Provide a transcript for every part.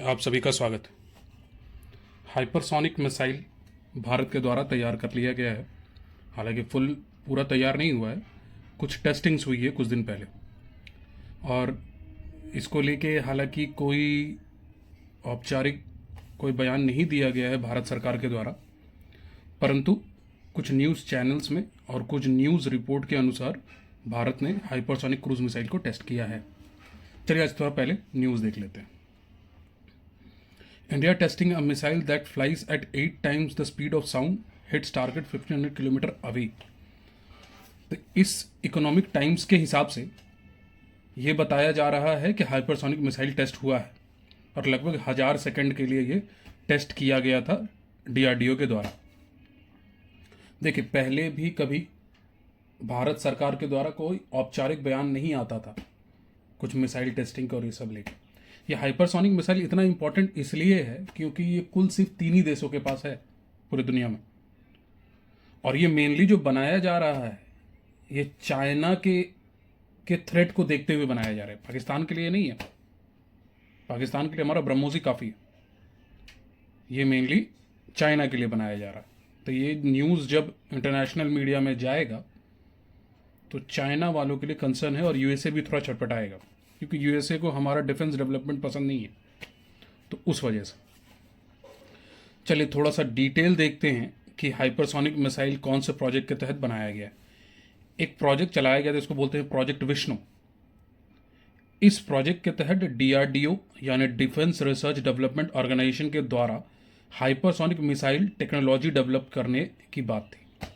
आप सभी का स्वागत है। हाइपरसोनिक मिसाइल भारत के द्वारा तैयार कर लिया गया है। हालांकि पूरा तैयार नहीं हुआ है, कुछ टेस्टिंग्स हुई है कुछ दिन पहले, और इसको लेके हालांकि कोई औपचारिक कोई बयान नहीं दिया गया है भारत सरकार के द्वारा, परंतु कुछ न्यूज़ चैनल्स में और कुछ न्यूज़ रिपोर्ट के अनुसार भारत ने हाइपरसोनिक क्रूज मिसाइल को टेस्ट किया है। चलिए आज थोड़ा पहले न्यूज़ देख लेते हैं। India testing a missile that flies at 8 times the speed of sound hits target 1500 kilometre away. तो इस इकोनॉमिक टाइम्स के हिसाब से ये बताया जा रहा है कि हाइपरसोनिक मिसाइल टेस्ट हुआ है और लगभग 1000 सेकंड के लिए ये टेस्ट किया गया था DRDO के द्वारा। देखिए, पहले भी कभी भारत सरकार के द्वारा कोई औपचारिक बयान नहीं आता था कुछ मिसाइल टेस्टिंग का और ये सब लेके। ये हाइपरसोनिक मिसाइल इतना इंपॉर्टेंट इसलिए है क्योंकि ये कुल सिर्फ 3 ही देशों के पास है पूरी दुनिया में, और ये मेनली जो बनाया जा रहा है ये चाइना के थ्रेट को देखते हुए बनाया जा रहा है। पाकिस्तान के लिए नहीं है, पाकिस्तान के लिए हमारा ब्रह्मोस ही काफ़ी है, ये मेनली चाइना के लिए बनाया जा रहा है। तो ये न्यूज़ जब इंटरनेशनल मीडिया में जाएगा तो चाइना वालों के लिए कंसर्न है और यूएसए भी थोड़ा छटपटाएगा, क्योंकि यूएसए को हमारा डिफेंस डेवलपमेंट पसंद नहीं है, तो उस वजह से। चलिए थोड़ा सा डिटेल देखते हैं कि हाइपरसोनिक मिसाइल कौन से प्रोजेक्ट के तहत बनाया गया है। एक प्रोजेक्ट चलाया गया था, इसको बोलते हैं प्रोजेक्ट विष्णु। इस प्रोजेक्ट के तहत DRDO यानी डिफेंस रिसर्च डेवलपमेंट ऑर्गेनाइजेशन के द्वारा हाइपरसोनिक मिसाइल टेक्नोलॉजी डेवलप करने की बात थी,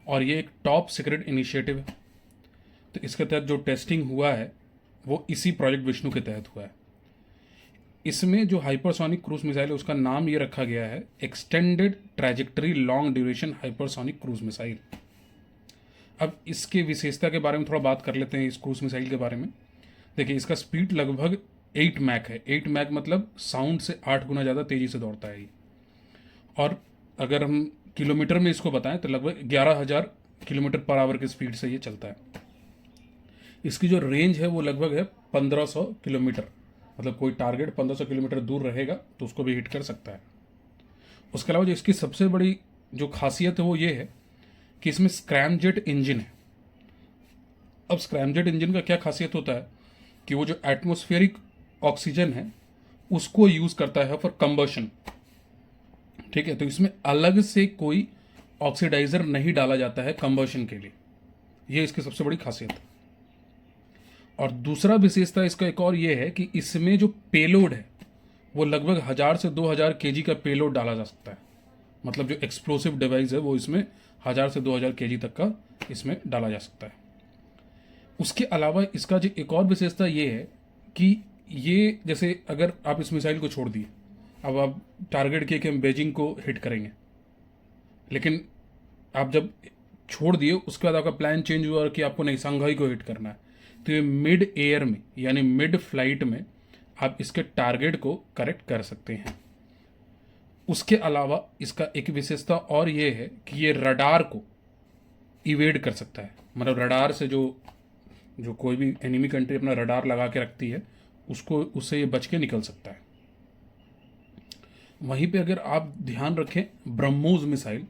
और ये एक टॉप सीक्रेट इनिशिएटिव है। तो इसके तहत जो टेस्टिंग हुआ है वो इसी प्रोजेक्ट विष्णु के तहत हुआ है। इसमें जो हाइपरसोनिक क्रूज मिसाइल है उसका नाम ये रखा गया है extended trajectory long duration hypersonic cruise missile. अब इसके विशेषता के बारे में थोड़ा बात कर लेते हैं इस क्रूज मिसाइल के बारे में। देखिए, इसका स्पीड लगभग 8 मैक है। 8 मैक मतलब साउंड से 8 गुना ज़्यादा तेज़ी से दौड़ता है ये, और अगर हम किलोमीटर में इसको बताएं तो लगभग 11,000 किलोमीटर पर आवर की स्पीड से ये चलता है। इसकी जो रेंज है वो लगभग है 1500 किलोमीटर, मतलब कोई टारगेट 1500 किलोमीटर दूर रहेगा तो उसको भी हिट कर सकता है। उसके अलावा जो इसकी सबसे बड़ी जो खासियत है वो ये है कि इसमें स्क्रैमजेट इंजन है। अब स्क्रैमजेट इंजन का क्या खासियत होता है कि वो जो एटमॉस्फेरिक ऑक्सीजन है उसको यूज़ करता है फॉर कंबशन। ठीक है, तो इसमें अलग से कोई ऑक्सीडाइजर नहीं डाला जाता है कंबशन के लिए, ये इसकी सबसे बड़ी खासियत है। और दूसरा विशेषता इसका एक और ये है कि इसमें जो पेलोड है वो लगभग 1000 से 2000 केजी का पेलोड डाला जा सकता है। मतलब जो एक्सप्लोसिव डिवाइस है वो इसमें 1000 से 2000 केजी तक का इसमें डाला जा सकता है। उसके अलावा इसका जो एक और विशेषता ये है कि ये जैसे अगर आप इस मिसाइल को छोड़ दिए, अब आप टारगेट किए कि हम बीजिंग को हिट करेंगे, लेकिन आप जब छोड़ दिए उसके बाद आपका प्लान चेंज हुआ कि आपको नहीं शंघाई को हिट करना है, तो ये मिड एयर में यानी मिड फ्लाइट में आप इसके टारगेट को करेक्ट कर सकते हैं। उसके अलावा इसका एक विशेषता और ये है कि ये रडार को इवेड कर सकता है। मतलब रडार से जो कोई भी एनिमी कंट्री अपना रडार लगा के रखती है उससे ये बच के निकल सकता है। वहीं पे अगर आप ध्यान रखें ब्रह्मोस मिसाइल,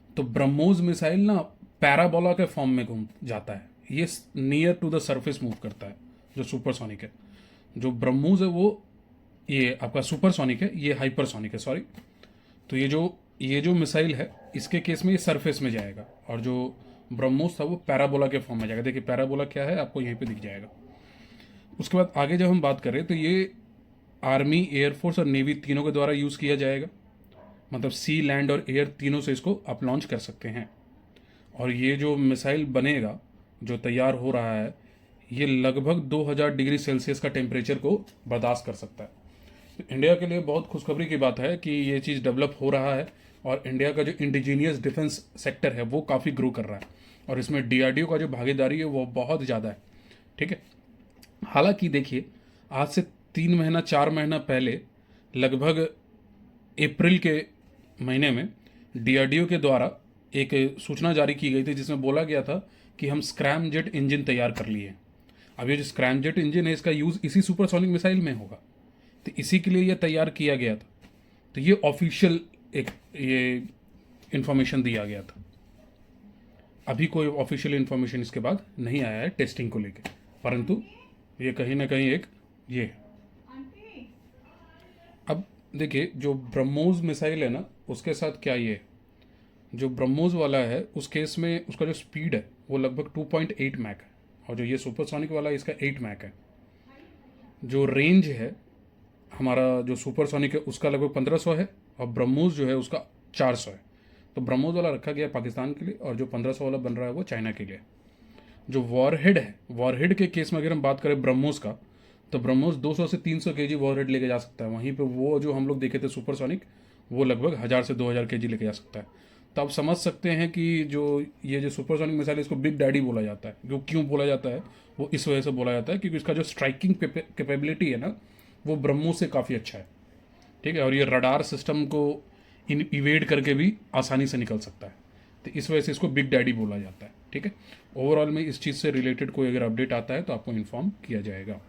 तो ब्रह्मोस मिसाइल ना पैराबोला के फॉर्म में घूम जाता है, ये near to the surface move करता है जो सुपरसोनिक है। जो ब्रह्मोस है वो ये आपका सुपरसोनिक है, ये हाइपरसोनिक है, सॉरी। तो ये जो मिसाइल है इसके केस में ये सरफेस में जाएगा, और जो ब्रह्मोस था वो पैराबोला के फॉर्म में जाएगा। देखिए पैराबोला क्या है आपको यहीं पे दिख जाएगा। उसके बाद आगे जब हम बात करें तो ये आर्मी, एयरफोर्स और नेवी तीनों के द्वारा यूज़ किया जाएगा। मतलब सी, लैंड और एयर तीनों से इसको आप लॉन्च कर सकते हैं। और ये जो मिसाइल बनेगा, जो तैयार हो रहा है, ये लगभग 2000 डिग्री सेल्सियस का टेम्परेचर को बर्दाश्त कर सकता है। तो इंडिया के लिए बहुत खुशखबरी की बात है कि ये चीज़ डेवलप हो रहा है, और इंडिया का जो इंडिजीनियस डिफेंस सेक्टर है वो काफ़ी ग्रो कर रहा है, और इसमें DRDO का जो भागीदारी है वो बहुत ज़्यादा है। ठीक है, हालांकि देखिए आज से 3 महीना 4 महीना पहले लगभग अप्रैल के महीने में DRDO के द्वारा एक सूचना जारी की गई थी जिसमें बोला गया था कि हम स्क्रैमजेट इंजन तैयार कर लिए हैं। अब ये जो स्क्रैमजेट इंजन है इसका यूज़ इसी सुपरसोनिक मिसाइल में होगा। तो इसी के लिए ये तैयार किया गया था। तो ये ऑफिशियल एक ये इंफॉर्मेशन दिया गया था। अभी कोई ऑफिशियल इंफॉर्मेशन इसके बाद नहीं आया है टेस्टिंग को लेके, परंतु ये कहीं ना कहीं एक ये है। अब देखिए जो ब्रह्मोस मिसाइल है ना, उसके साथ क्या ये है, जो ब्रह्मोस वाला है उस केस में उसका जो स्पीड है वो लगभग 2.8 मैक है, और जो ये सुपरसोनिक वाला है इसका 8 मैक है। जो रेंज है हमारा जो सुपरसोनिक है उसका लगभग 1500 है, और ब्रह्मोस जो है उसका 400 है। तो ब्रह्मोस वाला रखा गया पाकिस्तान के लिए, और जो 1500 वाला बन रहा है वो चाइना के लिए। जो वॉरहेड है, वॉरहेड के केस में अगर हम बात करें ब्रह्मोस का, तो ब्रह्मोस 200 से 300 केजी वॉरहेड लेके जा सकता है। वहीं पे वो जो हम लोग देखे थे सुपरसोनिक, वो लगभग 1000 से 2000 केजी लेके जा सकता है। तो आप समझ सकते हैं कि जो ये जो सुपरसोनिक मिसाइल है इसको बिग डैडी बोला जाता है। क्यों बोला जाता है, वो इस वजह से बोला जाता है क्योंकि इसका जो स्ट्राइकिंग कैपेबिलिटी है ना, वो ब्रह्मोस से काफ़ी अच्छा है। ठीक है, और ये रडार सिस्टम को इवेड करके भी आसानी से निकल सकता है। तो इस वजह से इसको बिग डैडी बोला जाता है। ठीक है, ओवरऑल में इस चीज़ से रिलेटेड कोई अगर अपडेट आता है तो आपको इन्फॉर्म किया जाएगा।